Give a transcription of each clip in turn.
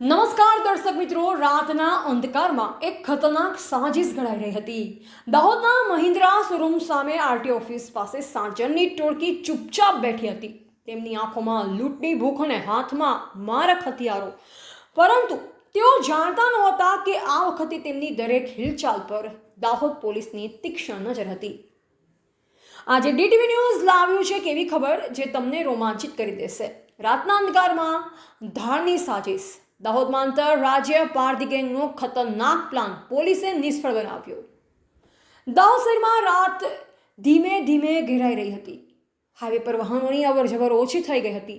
નમસ્કાર દર્શક મિત્રો, રાતના અંધકારમાં એક ખતરનાક સાજિશ ઘડાઈ રહી હતી. દાહોદના મહિન્દ્રા શોરૂમ સામે આરટી ઓફિસ પાસે સાજનની ટોળકી ચૂપચાપ બેઠી હતી. તેમની આંખોમાં લૂંટની ભૂખ અને હાથમાં મારક હથિયારો. પરંતુ તેઓ જાણતા નહોતા કે આ વખતે તેમની દરેક હિલચાલ પર દાહોદ પોલીસની તીક્ષ્ણ નજર હતી. આજે ડીટીવી ન્યૂઝ લાવ્યું છે કેવી ખબર જે તમને રોમાંચિત કરી દેશે. રાતના અંધકારમાં ધાડની સાજિશ. દાહોદમાં આંતરરાજ્ય પારધી ગેંગનો ખતરનાક પ્લાન પોલીસે નિષ્ફળ બનાવ્યો. દાહોદ શહેરમાં રાત ધીમે ધીમે ઘેરાઈ રહી હતી. હાઈવે પર વાહનોની અવરજવર ઓછી થઈ ગઈ હતી.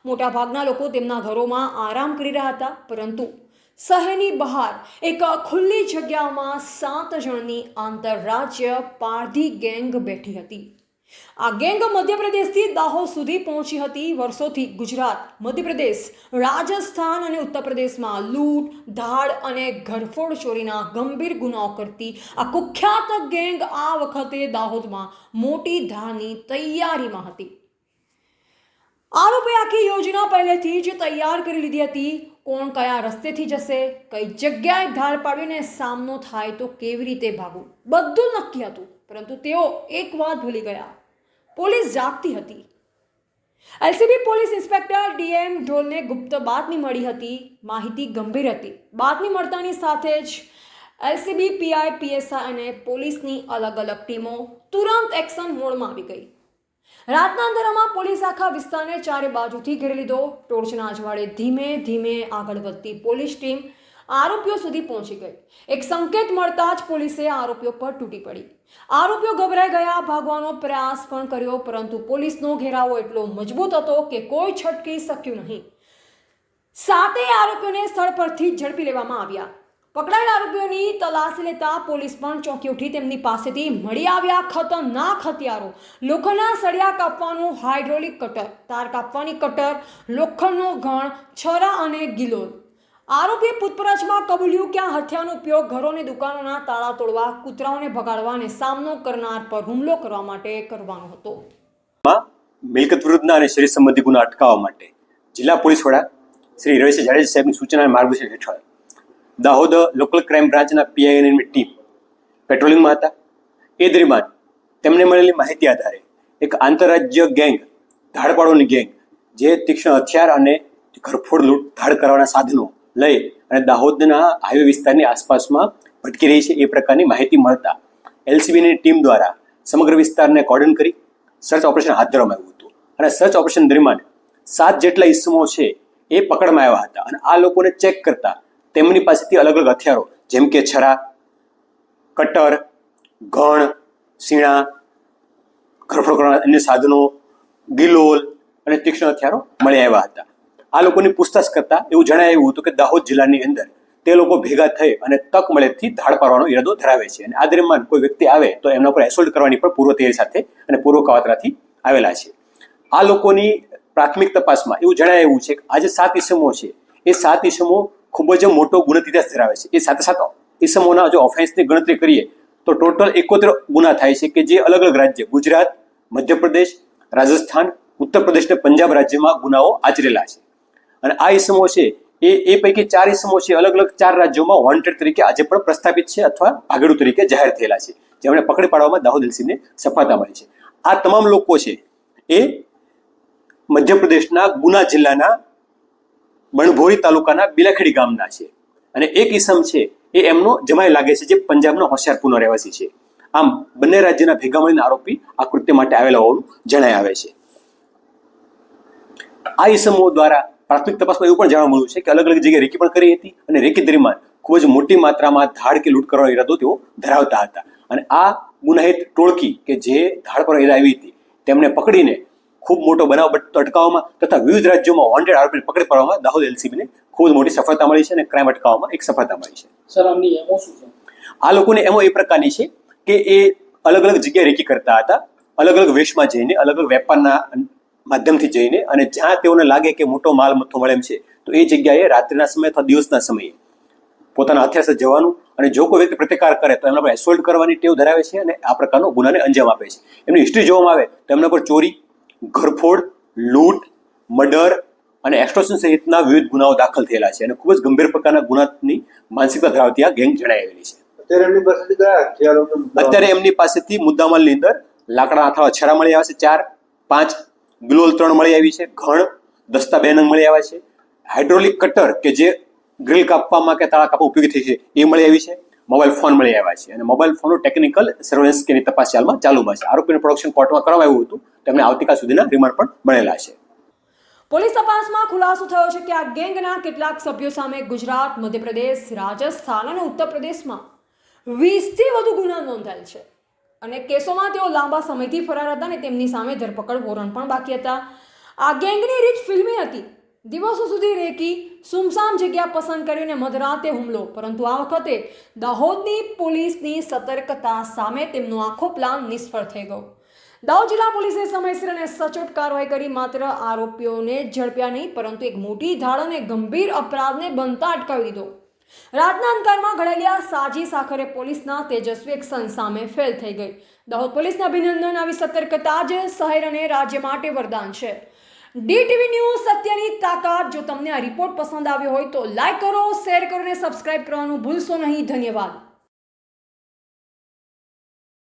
મોટાભાગના લોકો તેમના ઘરોમાં આરામ કરી રહ્યા હતા, પરંતુ શહેરની બહાર એક ખુલ્લી જગ્યામાં 7 જણની આંતરરાજ્ય પારધી ગેંગ બેઠી હતી. આ ગેંગ મધ્યપ્રદેશથી દાહોદ સુધી પહોંચી હતી. વર્ષોથી ગુજરાત, મધ્યપ્રદેશ, રાજસ્થાન અને ઉત્તર પ્રદેશમાં લૂંટ, ધાડ અને ઘરફોડ ચોરીના ગંભીર ગુનાઓ કરતી આ કુખ્યાત ગેંગ આ વખતે દાહોદમાં મોટી ધારની તૈયારીમાં હતી. આરોપીએ આખી યોજના પહેલેથી જ તૈયાર કરી લીધી હતી. કોણ કયા રસ્તેથી જશે, કઈ જગ્યાએ ધાડ પાડીને સામનો થાય તો કેવી રીતે ભાગવું, બધું નક્કી હતું. પરંતુ તેઓ એક વાત ભૂલી ગયા. પોલીસ જાગતી હતી. એલસીબી પોલીસ ઇન્સ્પેક્ટર ડીએમ ઢોલને ગુપ્ત બાતમી મળી હતી. માહિતી ગંભીર હતી. બાતમી મળતાની સાથે જ એલસીબી પીઆઈ, પીએસઆઈ અને પોલીસની અલગ અલગ ટીમો તુરંત એક્શન મોડમાં આવી ગઈ. રાતના અંધારામાં પોલીસ આખા વિસ્તારને ચારે બાજુથી ઘેરી લીધો. ટોર્ચના અજવાળે ધીમે ધીમે આગળ વધતી પોલીસ ટીમ આરોપીઓ સુધી પહોંચી ગઈ. એક સંકેત મળતા જ પોલીસે આરોપીઓ પર તૂટી પડી. આરોપીઓ ગભરાઈ ગયા, ભાગવાનો પ્રયાસ પણ કર્યો, પરંતુ પોલીસનો ઘેરાવો એટલો મજબૂત હતો કે કોઈ છટકી શક્યું નહીં. 7 આરોપીઓને સ્થળ પરથી ઝડપી લેવામાં આવ્યા. પકડાયેલા આરોપીઓની તલાશી લેતા પોલીસ પણ ચોંકી ઉઠી. તેમની પાસેથી મળી આવ્યા ખતરનાક હથિયારો: લોખંડના સળિયા કાપવાનું હાઇડ્રોલિક કટર, તાર કાપવાની કટર, લોખંડનો ઘણ, છરા અને ગિલોલ. આરોપીએ પૂછપરછમાં કબૂલ્યું કે આ હથિયારનો ઉપયોગ ઘરોને દુકાનોના તાળા તોડવા, કૂતરાઓને ભગાડવા અને સામનો કરનાર પર હુમલો કરવા માટે કરવાનો હતો. મિલકત વિરુદ્ધના અને શરીર સંબંધી ગુના અટકાવવા માટે જિલ્લા પોલીસ વડા શ્રી રવિસિંહ જાડેજા સાહેબની સૂચના અને માર્ગદર્શન હેઠળ દાહોદ લોકલ ક્રાઇમ બ્રાન્ચના પીઆઈની ટીમ પેટ્રોલિંગમાં હતા. એ દરમિયાન તેમને મળેલી માહિતી આધારે એક આંતરરાજ્ય ગેંગ, ધાડપાડોની ગેંગ, જે તીક્ષ્ણ હથિયાર અને ઘરફોડ લૂંટ ધાડ કરવાના સાધનો લઈ અને દાહોદના હાઈવે વિસ્તારની આસપાસમાં ભટકી રહી છે, એ પ્રકારની માહિતી મળતા એલસીબીની ટીમ દ્વારા સમગ્ર વિસ્તારને કોર્ડન કરી સર્ચ ઓપરેશન હાથ ધરવામાં આવ્યું હતું. અને સર્ચ ઓપરેશન દરમિયાન 7 જેટલા ઇસમો છે એ પકડમાં આવ્યા હતા. અને આ લોકોને ચેક કરતા તેમની પાસેથી અલગ અલગ હથિયારો જેમ કે છરા, કટર, ઘણ, સીણા, ઘરફોડ કરવાના અન્ય સાધનો, ગિલોલ અને તીક્ષ્ણ હથિયારો મળી આવ્યા હતા. આ લોકોની પૂછતાછ કરતા એવું જણાવ્યું હતું કે દાહોદ જિલ્લાની અંદર તે લોકો ભેગા થઈ અને તક મળેથી ધાડ પાડવાનો ઈરાદો ધરાવે છે. અને આ દરમિયાન કોઈ વ્યક્તિ આવે તો એમના પર એસોલ્ટ કરવાની પણ પૂર્વ તૈયારી સાથે અને પૂર્વ કાવતરાથી આવેલા છે. આ લોકોની પ્રાથમિક તપાસમાં એવું જણાવ્યું છે કે આ જે 7 ઇસમો છે એ 7 ઇસમો ખૂબ જ મોટો ગુનો ઇતિહાસ ધરાવે છે. એ 7 ઇસમોના જો ઓફેન્સની ગણતરી કરીએ તો ટોટલ 71 ગુના થાય છે કે જે અલગ અલગ રાજ્ય ગુજરાત, મધ્યપ્રદેશ, રાજસ્થાન, ઉત્તર પ્રદેશ અને પંજાબ રાજ્યમાં ગુનાઓ આચરેલા છે. અને આ ઇસમો છે એ પૈકી 4 ઇસમો છે અલગ અલગ 4 રાજ્યોમાં વોન્ટેડ તરીકે આજે પણ પ્રસ્થાપિત છે અથવા ભાગેડુ તરીકે જાહેર થયેલા છે, જેમણે પકડી પાડવામાં દાહોદ એલસીબીને સફળતા મળી છે. આ તમામ લોકો છે એ મધ્યપ્રદેશના ગુના જિલ્લાના બણભોરી તાલુકાના બિલાખેડી ગામના છે. અને એક ઇસમ છે એ એમનો જમાઈ લાગે છે, જે પંજાબનો હોશિયારપુરનો રહેવાસી છે. આમ બંને રાજ્યના ભેગા મળીને આરોપી આ કૃત્ય માટે આવેલા હોવાનું જણાઈ આવે છે. આ ઇસમો દ્વારા પ્રાથમિક તપાસમાં એવું પણ જાણવા મળ્યું છે કે અલગ અલગ જગ્યાએ રેકી પણ કરી હતી અને રેકી દરમિયાન ખૂબ જ મોટી માત્રામાં ધાડ કે લૂંટ કરવાનો ઈરાદો તેઓ ધરાવતા હતા. અને આ ગુનાહિત ટોળકી કે જે ધાડ પર આવી હતી તેમને પકડીને ખૂબ મોટો બનાવ અટકાવવામાં તથા વિવિધ રાજ્યોમાં વોન્ટેડ આરોપીને પકડી પાડવામાં દાહોદ એલસીબીને ખૂબ મોટી સફળતા મળી છે અને ક્રાઇમ અટકાવવામાં એક સફળતા મળી છે. સર, આમની એમો શું છે? આ લોકોની એમો એ પ્રકારની છે કે એ અલગ અલગ જગ્યાએ રેકી કરતા હતા, અલગ અલગ વેશમાં જઈને, અલગ અલગ વેપારના માધ્યમથી જઈને, અને જ્યાં તેઓને લાગે કે મોટો માલ મથ્થો મળે એમ છે તો એ જગ્યાએ રાત્રિના સમયે અથવા દિવસના સમયે પોતાના હથિયાર સાથે જવાનું અને જો કોઈ વ્યક્તિ પ્રતિકાર કરે તો એમના પર એસોલ્ટ કરવાની ટેવ ધરાવે છે અને આ પ્રકારનો ગુનાને અંજામ આપે છે. એમની હિસ્ટ્રી જોવામાં આવે તો એમના પર ચોરી, ઘરફોડ, લૂંટ, મર્ડર, અને એક્સ્ટોર્શન સહિતના વિવિધ ગુનાઓ દાખલ થયેલા છે અને ખૂબ જ ગંભીર પ્રકારના ગુનાની માનસિકતા ધરાવતી આ ગેંગ જણાઈ આવેલી છે. અત્યારે એમની પાસેથી મુદ્દામાલની અંદર લાકડાના અથવા છરા મળી આવ્યા છે 4-5, ગ્લોલ 3 મળી આવી છે, ઘણ દસ્તા 2 નંગ મળી આવ્યા છે, હાઇડ્રોલિક કટર કે જે ગ્રીલ કાપવામાં કે તાળા કાપવા ઉપયોગી થઈ છે એ મળી આવી છે, મોબાઈલ ફોન મળી આવ્યા છે અને મોબાઈલ ફોનનું ટેકનિકલ સર્વેલન્સ કેની તપાસ ચાલુમાં છે. આરોપીનું પ્રોડક્શન કોર્ટમાં કરવામાં આવ્યું હતું, તેમને આવતીકાલ સુધીના રિમાન્ડ પણ મળેલા છે. પોલીસ તપાસમાં ખુલાસો થયો છે કે આ ગેંગના કેટલાક સભ્યો સામે ગુજરાત, મધ્યપ્રદેશ, રાજસ્થાન અને ઉત્તર પ્રદેશમાં 20થી વધુ ગુના નોંધાયેલ છે અને કેસોમાં તેઓ લાંબા સમયથી ફરાર હતા અને તેમની સામે ધરપકડ વોરંટ પણ બાકી હતા. આ ગેંગની રીત ફિલ્મી હતી. દિવસો સુધી રેકી સુમસામ જગ્યા પસંદ કરીને મધરાતે હુમલો, પરંતુ આ વખતે દાહોદની પોલીસની સતર્કતા સામે તેમનો આખો પ્લાન નિષ્ફળ થઈ ગયો. દાહોદ જિલ્લા પોલીસે સમયસર અને સચોટ કાર્યવાહી કરી માત્ર આરોપીઓને ઝડપ્યા નહીં, પરંતુ એક મોટી ધાડ અને ગંભીર અપરાધને બનતા અટકાવી દીધો. રાતના અંધકારમાં ઘડેલી આ સાજીશ આખરે પોલીસના તેજસ્વી એક્શન સામે ફેલ થઈ ગઈ. દાહોદ પોલીસને અભિનંદન. આવી સતર્કતા જ શહેર અને રાજ્ય માટે વરદાન છે. DTV ન્યૂઝ સત્યની તાકાત. જો તમને આ રિપોર્ટ પસંદ આવ્યો હોય તો લાઈક કરો, શેર કરો અને સબસ્ક્રાઇબ કરવાનું ભૂલશો નહીં. ધન્યવાદ.